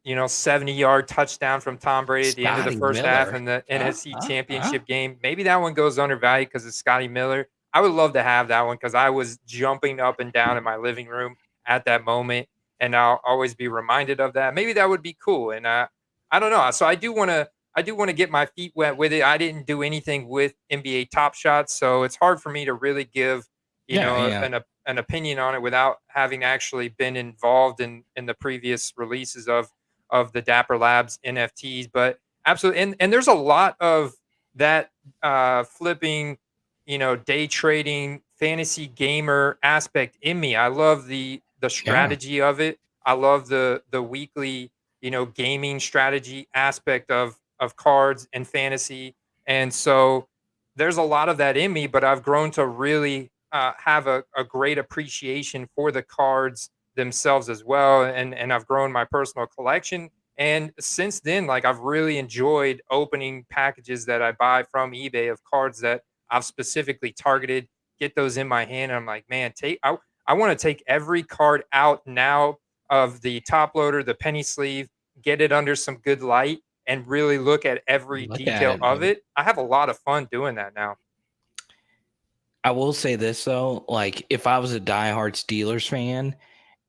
S2: 70-yard touchdown from Tom Brady at the end of the
S1: Scotty
S2: first half
S1: Miller.
S2: in the
S1: Huh?
S2: NFC
S1: Huh? Huh?
S2: Championship game. Maybe that one goes undervalued because it's Scotty Miller. I would love to have that one because I was jumping up and down in my living room at that moment, and I'll always be reminded of that. Maybe that would be cool. And I don't know. So I do want to get my feet wet with it. I didn't do anything with NBA Top Shots, so it's hard for me to really give
S1: Yeah, yeah.
S2: an opinion on it without having actually been involved in the previous releases of the Dapper Labs NFTs. But absolutely, and there's a lot of that flipping, day trading, fantasy gamer aspect in me. I love the
S1: Yeah.
S2: strategy of it. I love the weekly, gaming strategy aspect of cards and fantasy. And so there's a lot of that in me, but I've grown to really have a great appreciation for the cards themselves as well. And I've grown my personal collection. And since then, like I've really enjoyed opening packages that I buy from eBay of cards that I've specifically targeted, get those in my hand. And I'm like, man, I want to take every card out now of the top loader, the penny sleeve, get it under some good light and really look at every
S1: Look at
S2: detail
S1: it,
S2: of
S1: buddy.
S2: it. I have a lot of fun doing that now.
S1: I will say this though, like if I was a diehard Steelers fan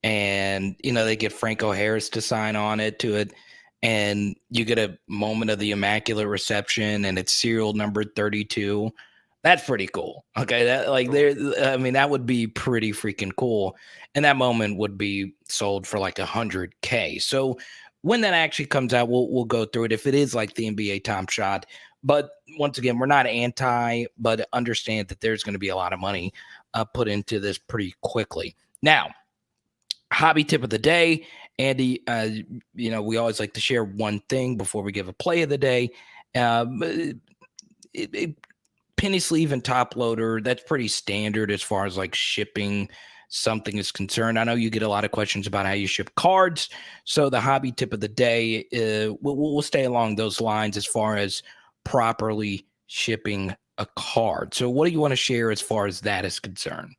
S1: and they get Franco Harris to sign on it, and you get a moment of the immaculate reception and it's serial number 32. That's pretty cool. Okay, that like
S2: Cool.
S1: there, I mean, that would be pretty freaking cool, and that moment would be sold for like 100K. So when that actually comes out, we'll go through it if it is like the NBA Top Shot. But once again, we're not anti, but understand that there's going to be a lot of money put into this pretty quickly. Now, hobby tip of the day, Andy. We always like to share one thing before we give a play of the day. It, it, Penny sleeve and top loader, that's pretty standard as far as like shipping something is concerned. I know you get a lot of questions about how you ship cards. So the hobby tip of the day, we'll stay along those lines as far as properly shipping a card. So what do you want to share as far as that is concerned?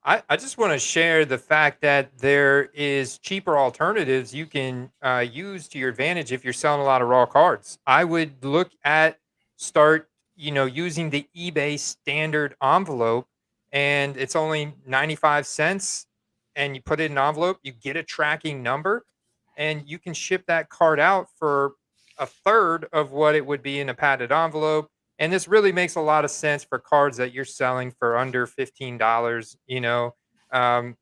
S2: I just want to share the fact that there is cheaper alternatives you can use to your advantage if you're selling a lot of raw cards. I would look at start using the eBay standard envelope, and it's only 95 cents, and you put it in an envelope, you get a tracking number, and you can ship that card out for a third of what it would be in a padded envelope. And this really makes a lot of sense for cards that you're selling for under $15, Um,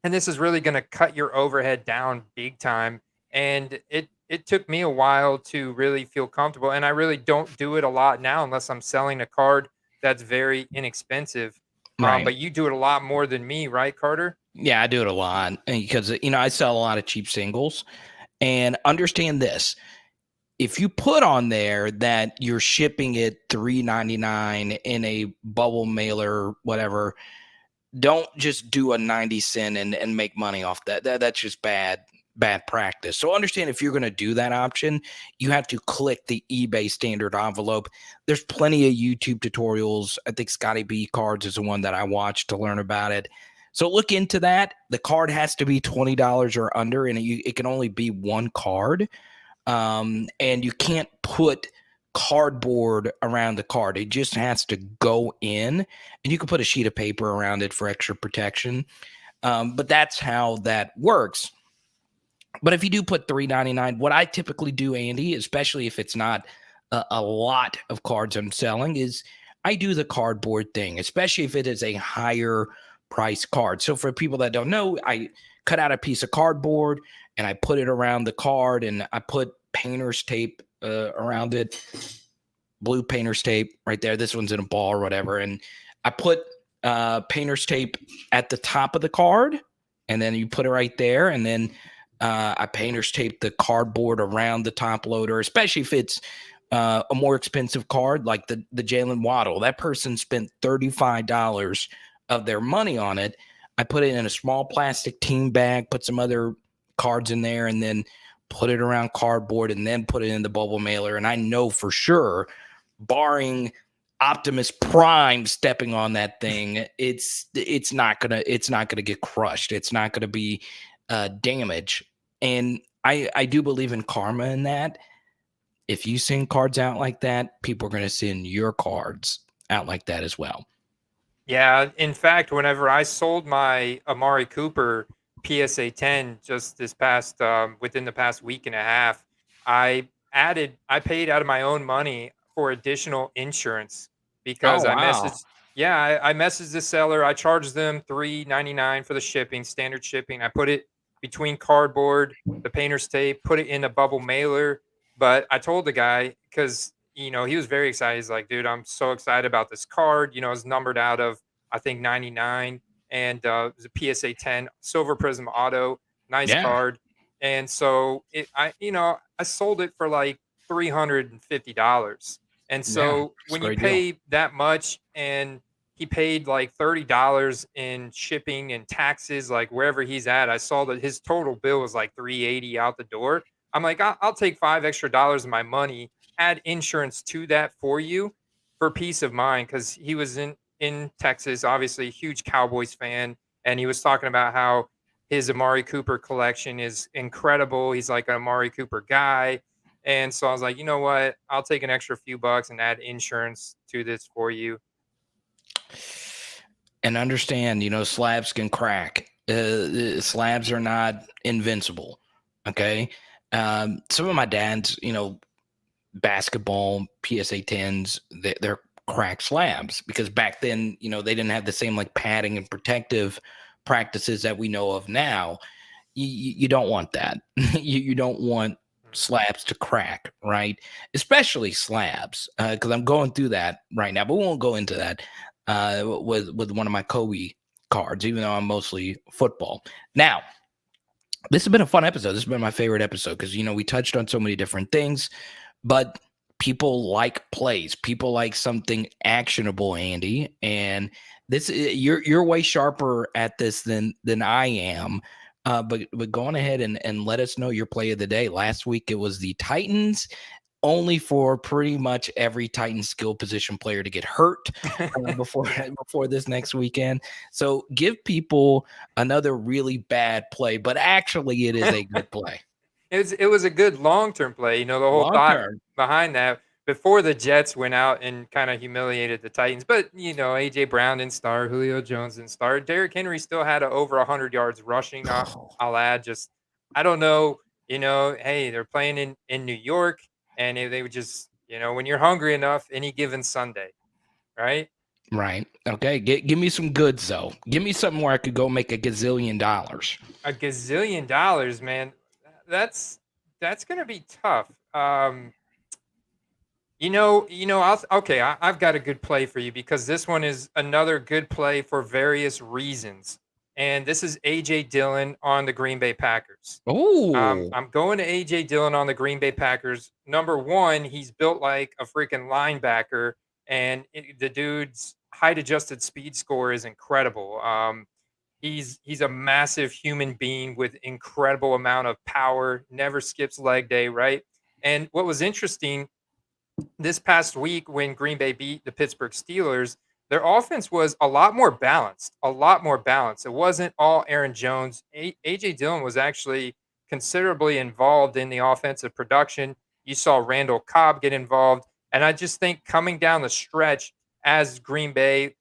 S2: and this is really going to cut your overhead down big time. And it took me a while to really feel comfortable. And I really don't do it a lot now unless I'm selling a card that's very inexpensive.
S1: Right.
S2: But you do it a lot more than me, right, Carter?
S1: Yeah, I do it a lot because I sell a lot of cheap singles, and understand this. If you put on there that you're shipping it $3.99 in a bubble mailer, whatever, don't just do a 90 cent and make money off that's just bad practice. So understand, if you're going to do that option, you have to click the eBay standard envelope. There's plenty of YouTube tutorials. I think Scotty B Cards is the one that I watched to learn about it. So look into that. The card has to be $20 or under, and it can only be one card. And you can't put cardboard around the card. It just has to go in, and you can put a sheet of paper around it for extra protection. But that's how that works. But if you do put $3.99, what I typically do, Andy, especially if it's not a lot of cards I'm selling, is I do the cardboard thing, especially if it is a higher price card. So for people that don't know, I cut out a piece of cardboard and I put it around the card, and I put painter's tape around it, blue painter's tape right there. This one's in a ball or whatever. And I put painter's tape at the top of the card, and then you put it right there. And then I painter's tape the cardboard around the top loader, especially if it's a more expensive card like the Jalen Waddle. That person spent $35 of their money on it. I put it in a small plastic team bag, put some other cards in there, and then put it around cardboard, and then put it in the bubble mailer. And I know for sure, barring Optimus Prime stepping on that thing, it's not gonna get crushed. It's not gonna be damage. And I do believe in karma in that. If you send cards out like that, people are gonna send your cards out like that as well.
S2: Yeah, in fact, whenever I sold my Amari Cooper PSA 10 just this past within the past week and a half, I paid out of my own money for additional insurance
S1: Oh
S2: because
S1: wow.
S2: I messaged the seller. I charged them $3.99 for the shipping, standard shipping. I put it between cardboard, the painter's tape, put it in a bubble mailer. But I told the guy because he was very excited. He's like, dude, I'm so excited about this card. It's numbered out of I think 99, and it was a PSA 10 Silver Prism Auto, nice
S1: Yeah.
S2: card. And so I sold it for like $350. And
S1: Yeah.
S2: so
S1: It's a
S2: when you
S1: great deal.
S2: pay that much and he paid like $30 in shipping and taxes, like wherever he's at, I saw that his total bill was like 380 out the door. I'm like, I'll take $5 extra of my money, add insurance to that for you for peace of mind because he was in Texas, obviously a huge Cowboys fan, and he was talking about how his Amari Cooper collection is incredible. He's like an Amari Cooper guy. And so I was like, you know what? I'll take an extra few bucks and add insurance to this for you.
S1: And understand, slabs can crack. Slabs are not invincible. Okay. Some of my dad's, basketball PSA 10s, they're cracked slabs because back then, they didn't have the same like padding and protective practices that we know of now. You don't want that. You don't want
S2: Mm.
S1: slabs to crack, right? Especially slabs, because I'm going through that right now, but we won't go into that with one of my Kobe cards, even though I'm mostly football. Now, this has been a fun episode. This has been my favorite episode because we touched on so many different things, but people like plays. People like something actionable, Andy. And you're way sharper at this than I am. But go on ahead and let us know your play of the day. Last week it was the Titans, only for pretty much every Titan skill position player to get hurt before before this next weekend. So give people another really bad play, but actually it is a good play.
S2: It was a good long-term play. The whole
S1: Long
S2: thought
S1: term.
S2: behind that before the Jets went out and kind of humiliated the Titans. But AJ Brown didn't start, Julio Jones didn't start. Derrick Henry still had over 100 yards rushing. I'll add. Just I don't know. Hey, they're playing in New York, and they would just when you're hungry enough, any given Sunday, right?
S1: Right. Okay. Give me some goods though. Give me something where I could go make a gazillion dollars.
S2: A gazillion dollars, man. That's gonna be tough. Okay, I've got a good play for you because this one is another good play for various reasons. And this is AJ Dillon on the Green Bay Packers.
S1: Oh,
S2: I'm going to AJ Dillon on the Green Bay Packers. Number one, he's built like a freaking linebacker, and the dude's height adjusted speed score is incredible. He's a massive human being with incredible amount of power, never skips leg day, right? And what was interesting this past week when Green Bay beat the Pittsburgh Steelers, their offense was a lot more balanced, a lot more balanced. It wasn't all Aaron Jones. AJ Dillon was actually considerably involved in the offensive production. You saw Randall Cobb get involved. And I just think coming down the stretch as Green Bay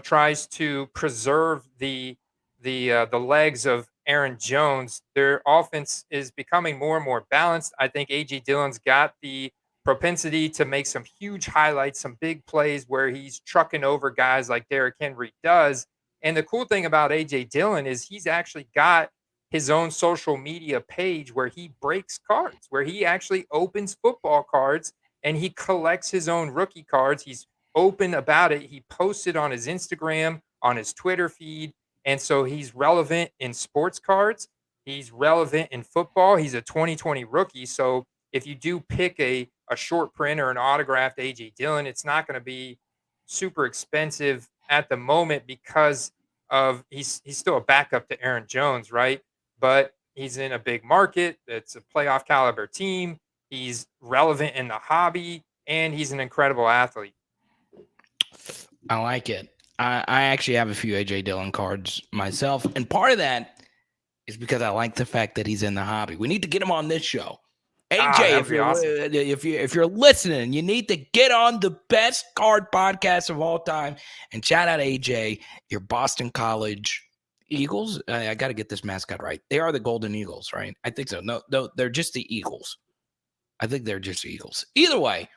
S2: tries to preserve the legs of Aaron Jones, their offense is becoming more and more balanced. I think AJ Dillon's got the propensity to make some huge highlights, some big plays where he's trucking over guys like Derrick Henry does. And the cool thing about AJ Dillon is he's actually got his own social media page where he breaks cards, where he actually opens football cards and he collects his own rookie cards. He's open about it. He posts it on his Instagram, on his Twitter feed. And so he's relevant in sports cards. He's relevant in football. He's a 2020 rookie. So if you do pick a short print or an autographed AJ Dillon, it's not going to be super expensive at the moment because of he's still a backup to Aaron Jones, right? But he's in a big market. It's a playoff caliber team. He's relevant in the hobby, and he's an incredible athlete.
S1: I like it. I actually have a few AJ Dillon cards myself, and part of that is because I like the fact that he's in the hobby. We need to get him on this show. AJ,
S2: That would be awesome.
S1: if you're listening, you need to get on the best card podcast of all time. And shout out AJ, your Boston College Eagles. I got to get this mascot right. They are the Golden Eagles, right? I think so. No, they're just the Eagles. I think they're just the Eagles. Either way,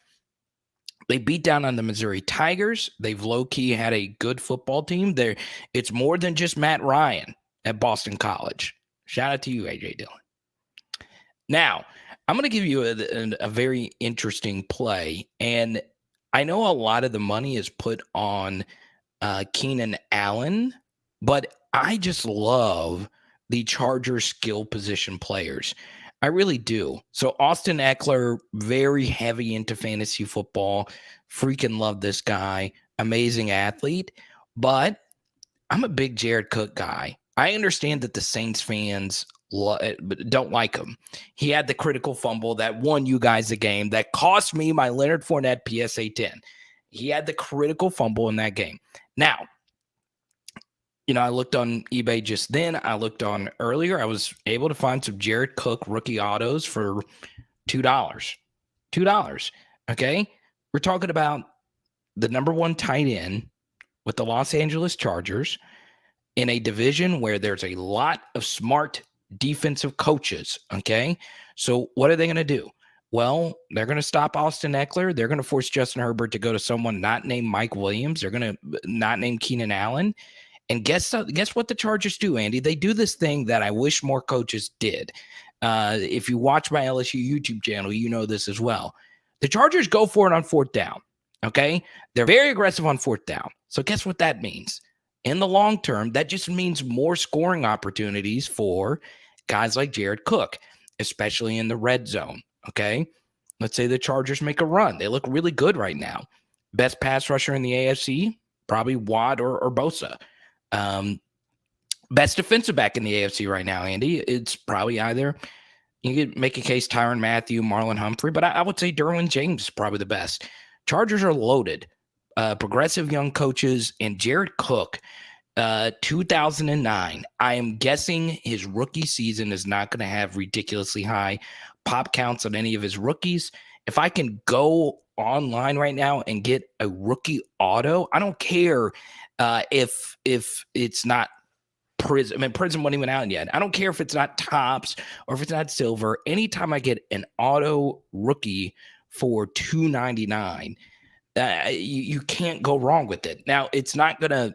S1: they beat down on the Missouri Tigers. They've low-key had a good football team. It's more than just Matt Ryan at Boston College. Shout out to you, AJ Dillon. Now, I'm going to give you a very interesting play. And I know a lot of the money is put on Keenan Allen, but I just love the Chargers skill position players. I really do. So Austin Eckler, very heavy into fantasy football. Freaking love this guy. Amazing athlete. But I'm a big Jared Cook guy. I understand that the Saints fans don't like him. He had the critical fumble that won you guys the game that cost me my Leonard Fournette PSA 10. He had the critical fumble in that game. Now, I looked on eBay just then. I looked on earlier. I was able to find some Jared Cook rookie autos for $2. $2. Okay. We're talking about the number one tight end with the Los Angeles Chargers in a division where there's a lot of smart defensive coaches. Okay. So what are they going to do? Well, they're going to stop Austin Eckler. They're going to force Justin Herbert to go to someone not named Mike Williams. They're going to not name Keenan Allen. And guess what the Chargers do, Andy? They do this thing that I wish more coaches did. If you watch my LSU YouTube channel, you know this as well. The Chargers go for it on fourth down, okay? They're very aggressive on fourth down. So guess what that means? In the long term, that just means more scoring opportunities for guys like Jared Cook, especially in the red zone, okay? Let's say the Chargers make a run. They look really good right now. Best pass rusher in the AFC, probably Watt or Bosa. Best defensive back in the AFC right now, Andy. It's probably either you could make a case Tyrann Mathieu, Marlon Humphrey, but I would say Derwin James is probably the best. Chargers are loaded. Progressive young coaches and Jared Cook, 2009. I am guessing his rookie season is not going to have ridiculously high pop counts on any of his rookies. If I can go online right now and get a rookie auto, I don't care if it's not Prism. I mean, Prism wasn't even out yet. I don't care if it's not Tops or if it's not Silver. Anytime I get an auto rookie for $299, you can't go wrong with it. Now, it's not gonna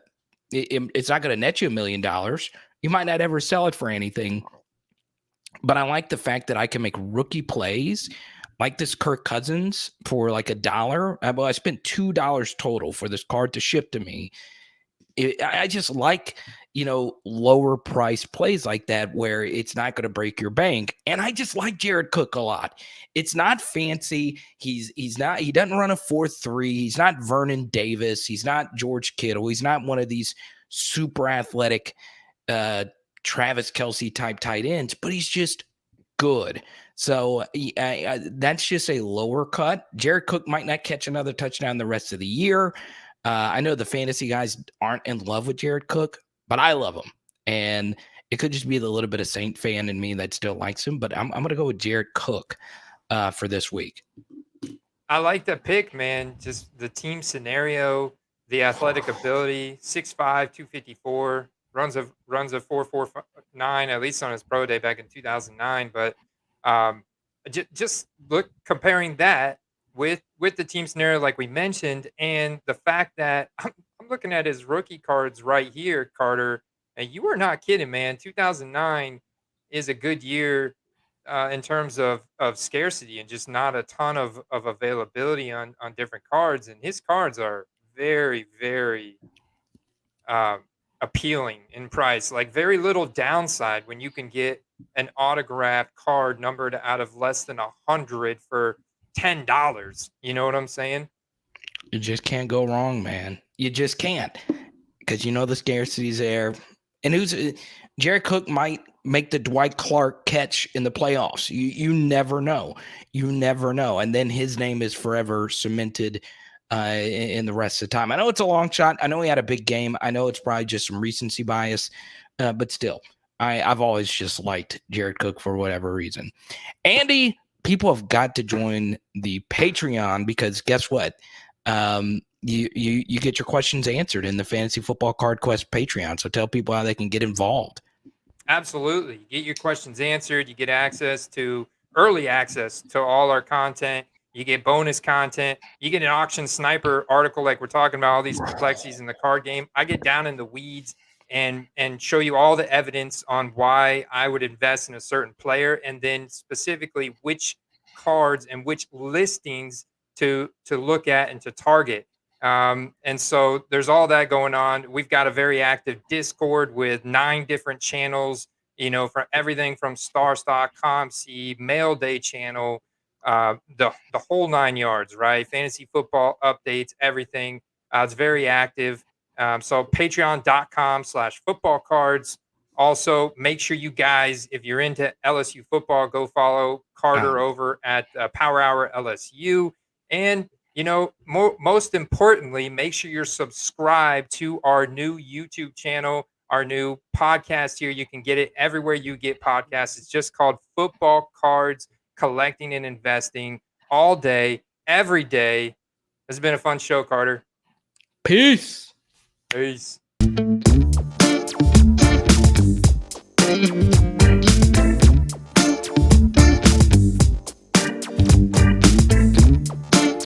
S1: net you $1 million. You might not ever sell it for anything, but I like the fact that I can make rookie plays like this Kirk Cousins for like $1. I spent $2 total for this card to ship to me. I just like, lower price plays like that where it's not going to break your bank. And I just like Jared Cook a lot. It's not fancy. He doesn't run a 4.3. He's not Vernon Davis. He's not George Kittle. He's not one of these super athletic Travis Kelce type tight ends, but he's just good. So that's just a lower cut. Jared Cook might not catch another touchdown the rest of the year. I know the fantasy guys aren't in love with Jared Cook, but I love him. And it could just be the little bit of Saint fan in me that still likes him. But I'm going to go with Jared Cook for this week.
S2: I like the pick, man. Just the team scenario, the athletic ability, 6'5", 254, runs a 4.49, at least on his pro day back in 2009. But just look comparing that with the team scenario like we mentioned, and the fact that I'm looking at his rookie cards right here, Carter, and you are not kidding, man. 2009 is a good year in terms of scarcity and just not a ton of availability on different cards, and his cards are very, very appealing in price. Like very little downside when you can get an autographed card numbered out of less than 100 for $10. You know what I'm saying?
S1: You just can't go wrong, man. You just can't, because the scarcity's there. And Jared Cook might make the Dwight Clark catch in the playoffs. You never know. You never know. And then his name is forever cemented in the rest of the time. I know it's a long shot. I know he had a big game. I know it's probably just some recency bias, but still, I've always just liked Jared Cook for whatever reason. Andy, people have got to join the Patreon because guess what? You get your questions answered in the Fantasy Football Card Quest Patreon. So tell people how they can get involved.
S2: Absolutely. You get your questions answered. You get early access to all our content. You get bonus content. You get an auction sniper article like we're talking about all these complexities in the card game. I get down in the weeds and show you all the evidence on why I would invest in a certain player, and then specifically which cards and which listings to look at and to target. And so there's all that going on. We've got a very active Discord with 9 different channels, for everything from StarStock, ComC, Mail Day channel, the whole 9 yards, right? Fantasy football updates, everything. It's very active. So patreon.com/football cards. Also, make sure you guys, if you're into LSU football, go follow Carter over at Power Hour LSU. And most importantly, make sure you're subscribed to our new YouTube channel, our new podcast here. You can get it everywhere you get podcasts. It's just called Football Cards, Collecting and Investing, all day, every day. It's been a fun show, Carter.
S1: Peace.
S2: Peace.